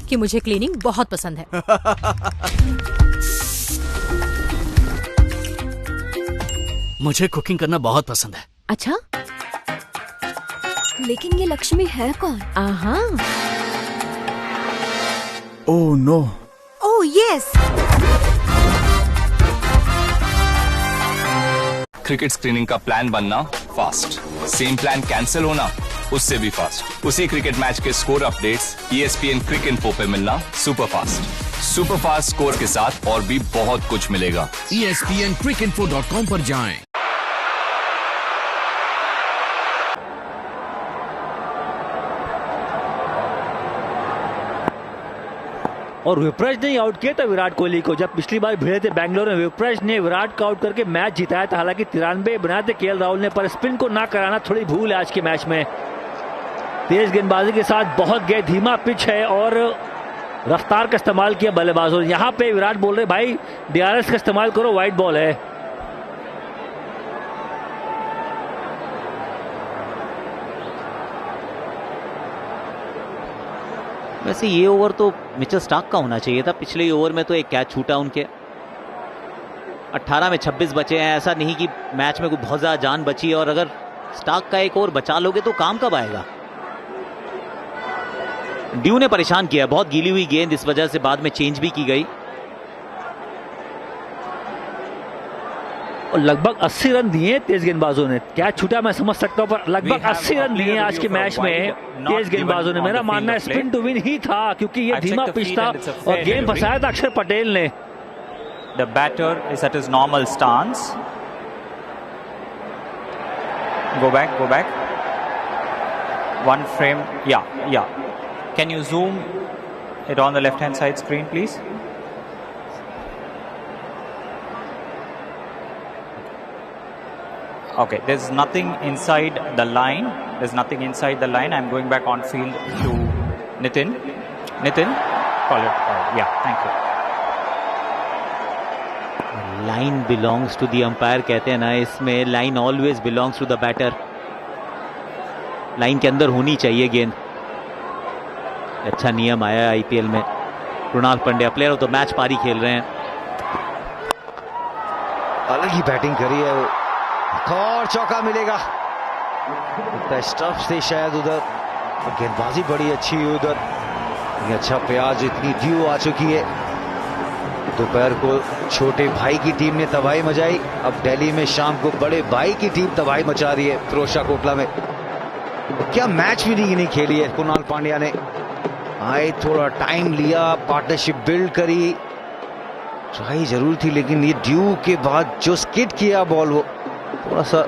कि मुझे क्लीनिंग बहुत पसंद है।
मुझे कुकिंग करना बहुत पसंद है।
अच्छा,
लेकिन ये लक्ष्मी है कौन?
आहा।
Oh no.
Oh yes.
Cricket screening का प्लान बनना फास्ट, सेम प्लान कैंसिल होना उससे भी फास्ट। उसी क्रिकेट मैच के score updates ESPN Cricinfo पे मिलना super fast. Super fast score के साथ और भी बहुत कुछ मिलेगा।
ESPNcricinfo.com पर जाएं।
और विपरज ने आउट किया था विराट कोहली को। जब पिछली बार भिड़े थे बैंगलोर में, विपरज ने विराट को आउट करके मैच जिताया था। हालांकि 93 बनाए थे KL राहुल ने, पर स्पिन को ना कराना थोड़ी भूल है आज के मैच में। तेज गेंदबाजी के साथ बहुत गए, धीमा पिच है और रफ्तार का इस्तेमाल किया बल्लेबाजों ने। यहाँ पे विराट बोल रहे भाई DRS का इस्तेमाल करो, वाइड बॉल है।
वैसे ये ओवर तो मिचेल स्टार्क का होना चाहिए था। पिछले ओवर में तो एक कैच छूटा उनके। 18 में 26 बचे हैं। ऐसा नहीं कि मैच में कोई बहुत ज्यादा जान बची है, और अगर स्टार्क का एक ओवर बचा लोगे तो काम कब आएगा? ड्यू ने परेशान किया, बहुत गीली हुई गेंद, इस वजह से बाद में चेंज भी की गई।
और लगभग 80 रन दिए तेज गेंदबाजों ने। क्या छूटा मैं समझ सकता हूँ, पर लगभग 80 रन दिए आज के मैच में तेज गेंदबाजों ने। मेरा मानना है स्पिन टू विन ही था, क्योंकि ये धीमा पिच था और गेंद फंसाया था अक्षर पटेल ने।
The batter is at his normal stance. Go back, go back. One frame. Yeah. Can you zoom it on the left-hand side screen, please? Okay, there's nothing inside the line. There's nothing inside the line. I'm going back on field to Nitin. Nitin, call it. Yeah, thank you.
Line belongs to the umpire कहते हैं ना, इसमें line always belongs to the batter. Line के अंदर होनी चाहिए गेंद। अच्छा नियम आया आईपीएल में। Krunal Pandya player of the match पारी खेल रहे हैं।
अलग ही बैटिंग करी है वो, और चौका मिलेगा। स्टंप्स थे शायद उधर, गेंदबाजी बड़ी अच्छी हुई उधर। अच्छा प्याज, इतनी ड्यू आ चुकी है। दोपहर को छोटे भाई की टीम ने तबाही मचाई, अब दिल्ली में शाम को बड़े भाई की टीम तबाही मचा रही है फिरोजशाह कोटला में। क्या मैच भी नहीं खेली है कृणाल पांड्या ने। आए थोड़ा टाइम लिया, पार्टनरशिप बिल्ड करी, ट्राई जरूर थी, लेकिन ये ड्यू के बाद जो स्किट किया बॉल, वो थोड़ा सा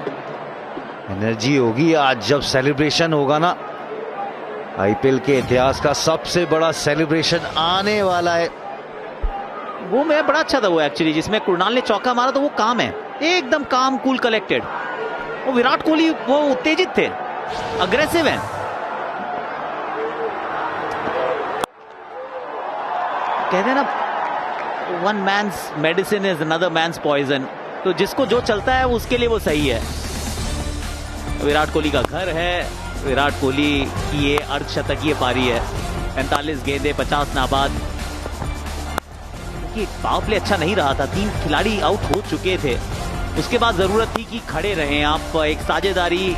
एनर्जी होगी आज जब सेलिब्रेशन होगा ना। आईपीएल के इतिहास का सबसे बड़ा सेलिब्रेशन आने वाला है।
वो मैं बड़ा अच्छा था वो एक्चुअली, जिसमें कृणाल ने चौका मारा तो वो काम है, एकदम काम, कूल, कलेक्टेड। वो विराट कोहली वो उत्तेजित थे, अग्रेसिव हैं। कहते हैं ना, one man's medicine is another man's poison. तो जिसको जो चलता है उसके लिए वो सही है। विराट कोहली का घर है, विराट कोहली की ये अर्धशतकीय पारी है। 45 गेंदें, 50 नाबाद। पावर प्ले अच्छा नहीं रहा था, 3 खिलाड़ी आउट हो चुके थे। उसके बाद जरूरत थी कि खड़े रहें आप, एक साझेदारी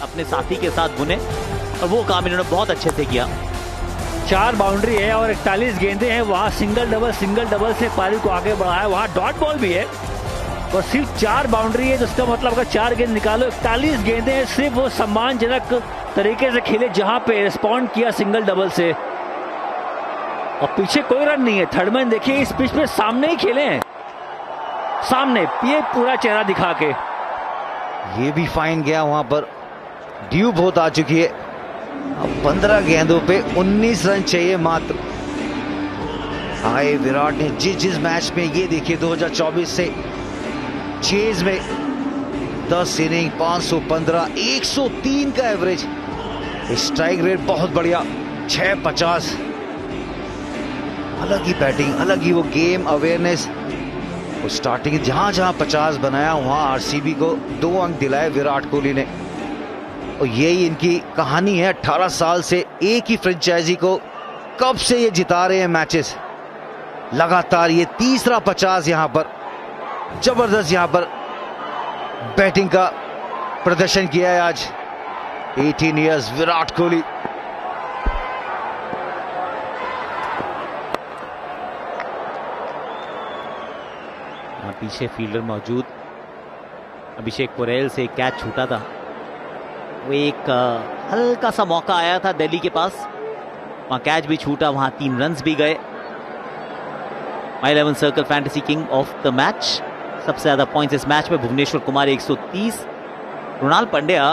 अपने साथी के साथ बुने, और वो काम इन्होंने बहुत अच्छे से किया।
4 बाउंड्री है और 41 गेंदें हैं। वहां सिंगल डबल से पारी को आगे बढ़ाया। वहां डॉट बॉल भी है और सिर्फ 4 बाउंड्री है, जिसका मतलब अगर 4 गेंद निकालो 41 गेंदें सिर्फ वो सम्मानजनक तरीके से खेले जहां पे रिस्पॉन्ड किया सिंगल डबल से। और पीछे कोई रन नहीं है। थर्ड मैन देखिए इस पिच पे सामने ही खेले हैं, सामने ये पूरा चेहरा दिखा के।
ये भी फाइन गया वहां पर। ड्यू बहुत आ चुकी है। अब 15 गेंदों पे 19 रन चाहिए मात्र। आए विराट ने जिस मैच में, ये देखिए 2024 से चेज में 10 इनिंग, 515, 103 का एवरेज, स्ट्राइक रेट बहुत बढ़िया, 650। अलग ही बैटिंग, अलग ही वो गेम अवेयरनेस। वो स्टार्टिंग जहां 50 बनाया वहां आरसीबी को 2 अंक दिलाए विराट कोहली ने। और यही इनकी कहानी है। 18 साल से एक ही फ्रेंचाइजी को कब से ये जिता रहे हैं मैचेस लगातार। ये तीसरा 50 यहां पर। जबरदस्त यहां पर बैटिंग का प्रदर्शन किया है आज 18 इयर्स विराट कोहली।
पीछे फील्डर मौजूद। अभिषेक पोरेल से कैच छूटा था, वो एक हल्का सा मौका आया था दिल्ली के पास, वहां कैच भी छूटा, वहां 3 रन्स भी गए। माई 11 circle fantasy king of the match, सबसे ज्यादा पॉइंट्स इस मैच में भुवनेश्वर कुमार 130। कृणाल पंड्या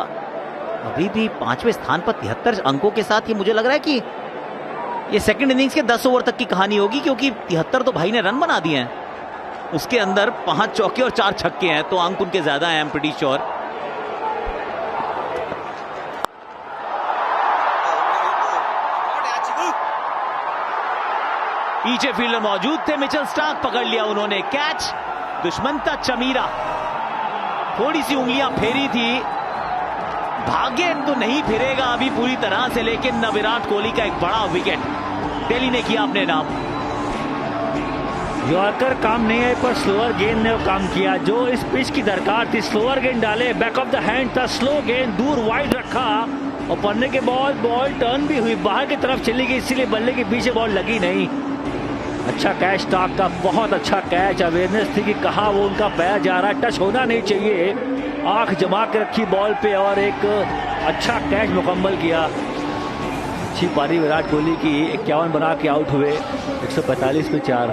अभी भी 5वें स्थान पर 73 अंकों के साथ। ये मुझे लग रहा है कि ये सेकंड इनिंग्स के 10 ओवर तक की कहानी होगी, क्योंकि 73 तो भाई ने रन बना दिए हैं। उसके अंदर 5 चौके और 4 छक्के हैं, तो अंक उनके ज्यादा हैं, आई एम प्रीटी श्योर। पीछे फील्डर मौजूद थे, मिचेल स्टार्क पकड़ लिया उन्होंने कैच। दुष्मंता चमीरा थोड़ी सी उंगलियां फेरी थी, भाग्य तो नहीं फिरेगा अभी पूरी तरह से, लेकिन विराट कोहली का एक बड़ा विकेट दिल्ली ने किया अपने नाम।
यॉर्कर काम नहीं है, पर स्लोअर गेंद ने वो काम किया जो इस पिच की दरकार थी। स्लोअर गेंद डाले, बैक ऑफ द हैंड था, स्लो गेंद दूर वाइड रखा और पढ़ने के बाद बॉल टर्न भी हुई, बाहर की तरफ चली गई, इसीलिए बल्ले के पीछे बॉल लगी नहीं। अच्छा कैच स्टार्क का, बहुत अच्छा कैच। अवेयरनेस थी कि कहाँ वो उनका पैर जा रहा है, टच होना नहीं चाहिए। आंख जमा के रखी बॉल पे और एक अच्छा कैच मुकम्मल किया। अच्छी पारी विराट कोहली की, 51 बना के आउट हुए 145 पे 4।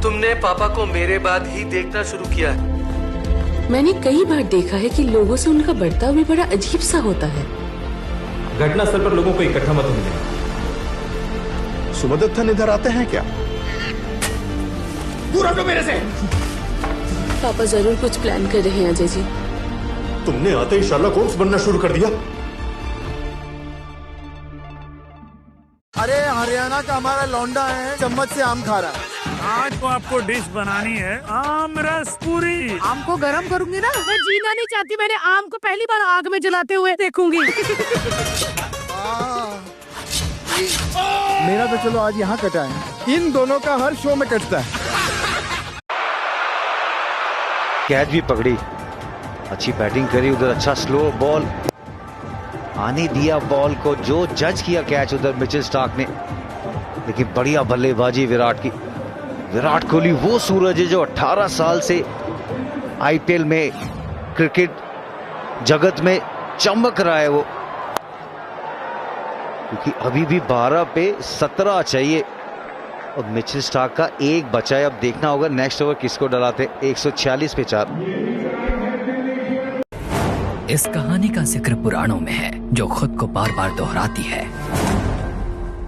तुमने पापा को मेरे बाद ही देखना शुरू किया है।
मैंने कई बार देखा है कि लोगों से उनका बर्ताव भी बड़ा अजीब सा होता है।
घटनास्थल पर लोगों को इकट्ठा मत होने दें।
सुमदत्तन इधर आते हैं क्या?
दूर हटो मेरे से।
पापा जरूर कुछ प्लान कर रहे हैं अजय जी।
तुमने आते ही शार्लॉक होम्स बनना शुरू कर दिया।
अरे हरियाणा का हमारा लौंडा है, चम्मच से आम खा रहा है।
आज तो आपको डिश बनानी है आम रस पूरी।
आम को गरम करूंगी ना, मैं जीना नहीं चाहती। मैंने आम को पहली बार आग में जलाते हुए देखूंगी।
मेरा तो चलो आज यहाँ कटा है, इन दोनों का हर शो में कटता है।
कैच भी पकड़ी, अच्छी बैटिंग करी उधर, अच्छा स्लो बॉल आने दिया बॉल को, जो जज किया कैच उधर मिचेल स्टार्क ने। लेकिन बढ़िया बल्लेबाजी विराट की। विराट कोहली वो सूरज है जो 18 साल से आईपीएल में क्रिकेट जगत में चमक रहा है वो, क्योंकि अभी भी 12 पे 17 चाहिए और मिचेल स्टार्क का एक बचा है। अब देखना होगा नेक्स्ट ओवर किसको डलाते। 146 पे 4।
इस कहानी का जिक्र पुराणों में है, जो खुद को बार बार दोहराती है।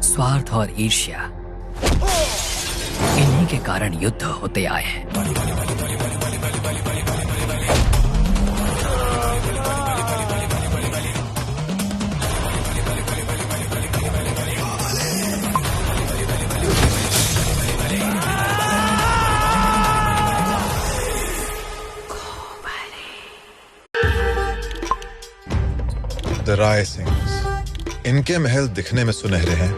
स्वार्थ और ईर्ष्या, इन्हीं के कारण युद्ध होते आए हैं।
द राय सिंग्स, इनके महल दिखने में सुनहरे हैं,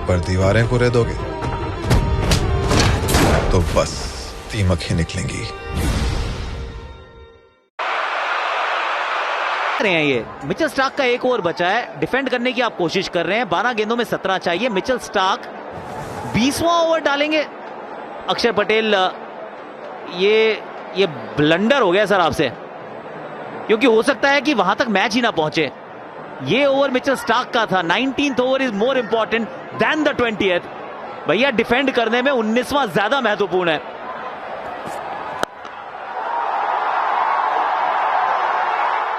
पर दीवारें कुरेदोगे तो बस दीमक ही निकलेंगी।
रहे हैं ये मिचेल स्टार्क का एक ओवर बचा है, डिफेंड करने की आप कोशिश कर रहे हैं। 12 गेंदों में 17 चाहिए। मिचेल स्टार्क 20वां ओवर डालेंगे। अक्षर पटेल, ये ब्लंडर हो गया सर आपसे, क्योंकि हो सकता है कि वहां तक मैच ही ना पहुंचे। ये ओवर मिचेल स्टार्क का था। 19th over is more important than the 20th। भैया डिफेंड करने में 19वां ज्यादा महत्वपूर्ण है।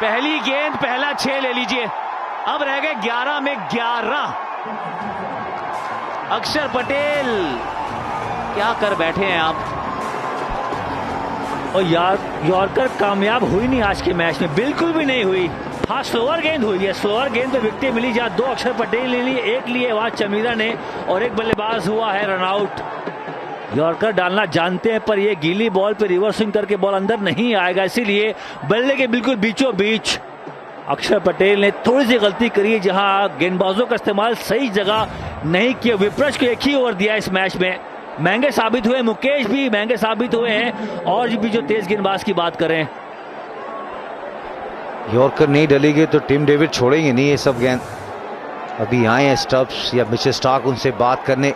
पहली गेंद पहला 6 ले लीजिए। अब रह गए 11 में 11। अक्षर पटेल क्या कर बैठे हैं आप।
और यॉर्कर कामयाब हुई नहीं आज के मैच में, बिल्कुल भी नहीं हुई। हाँ स्लोअर गेंद हुई है, स्लोअर गेंद पे विकेट मिली, जहाँ 2 अक्षर पटेल ने लिए, एक लिए आवाज चमीरा ने और एक बल्लेबाज हुआ है रनआउट। यॉर्कर डालना जानते हैं, पर ये गीली बॉल पे रिवर्स स्विंग करके बॉल अंदर नहीं आएगा, इसीलिए बल्ले के बिल्कुल बीचों बीच अक्षर पटेल ने थोड़ी सी गलती करी, जहां गेंदबाजों का इस्तेमाल सही जगह नहीं किया। विपरश को एक ही ओवर दिया इस मैच में, महंगे साबित हुए। मुकेश भी महंगे साबित हुए हैं, और भी जो तेज गेंदबाज की बात करें।
यॉर्कर नहीं डलेगी तो टिम डेविड छोड़ेंगे नहीं ये सब गेंद। अभी आए हैं स्टब्स या मिचेल स्टार्क उनसे बात करने,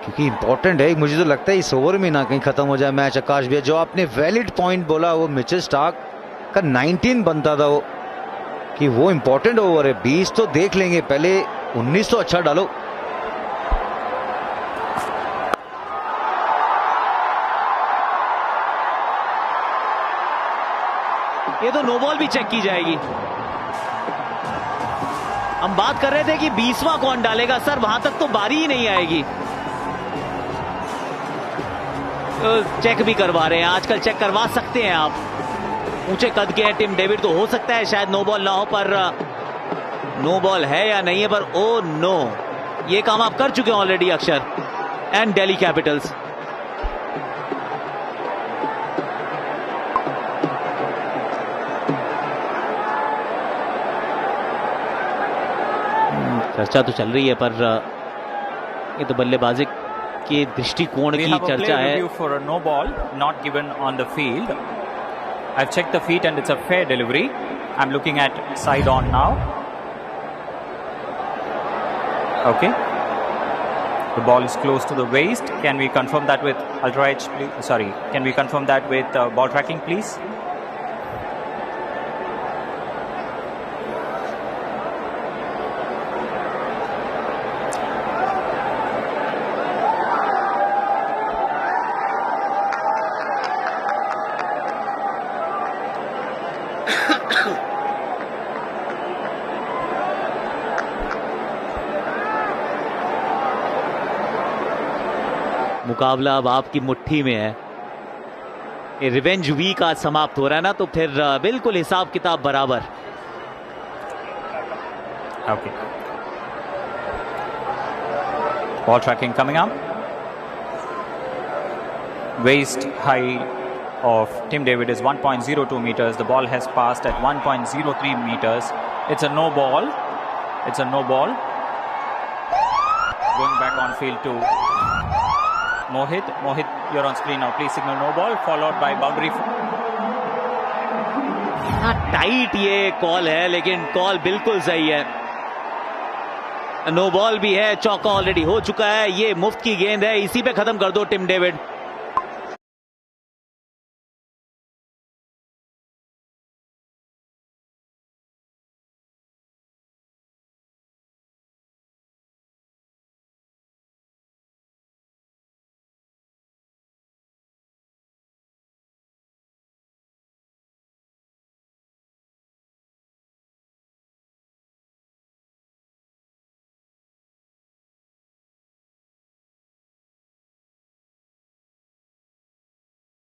क्योंकि इंपॉर्टेंट है। मुझे तो लगता है इस ओवर में ना कहीं खत्म हो जाए मैच। आकाश भैया जो आपने वैलिड पॉइंट बोला, वो मिचेल स्टार्क का 19 बनता था वो, कि वो इंपॉर्टेंट ओवर है। 20 तो देख लेंगे, पहले 19 तो अच्छा डालो।
ये तो नो बॉल भी चेक की जाएगी। हम बात कर रहे थे कि 20वां कौन डालेगा सर, वहां तक तो बारी ही नहीं आएगी। तो चेक भी करवा रहे हैं, आजकल चेक करवा सकते हैं आप। ऊंचे कद के हैं टिम डेविड, तो हो सकता है शायद नो बॉल ना हो, पर नो बॉल है या नहीं है। पर ओ नो, ये काम आप कर चुके हैं ऑलरेडी अक्षर एंड दिल्ली कैपिटल्स। चर्चा तो चल रही है, पर ये तो बल्लेबाजी के दृष्टिकोण की चर्चा है।
For a no ball not given on the field. I've checked the feet and it's a fair delivery. I'm looking at side on now. Okay. The ball is close to the waist. Can we confirm that with Ultra Edge, please? Sorry. Can we confirm that with ball tracking, please?
मुकाबला अब आपकी मुट्ठी में है। ये revenge week आज समाप्त हो रहा है ना, तो फिर बिल्कुल हिसाब किताब बराबर।
Okay. Ball tracking coming up. Waist height of Tim David is 1.02 meters. The ball has passed at 1.03 meters. It's a no ball. It's a no ball. Going back on field to Mohit. Mohit, you're on screen now. Please signal no ball, followed by boundary.
हाँ, tight ये call है, लेकिन call बिल्कुल सही है। No ball भी है, चौका ऑलरेडी हो चुका है। ये मुफ्त की गेंद है, इसी पे खत्म कर दो टिम डेविड।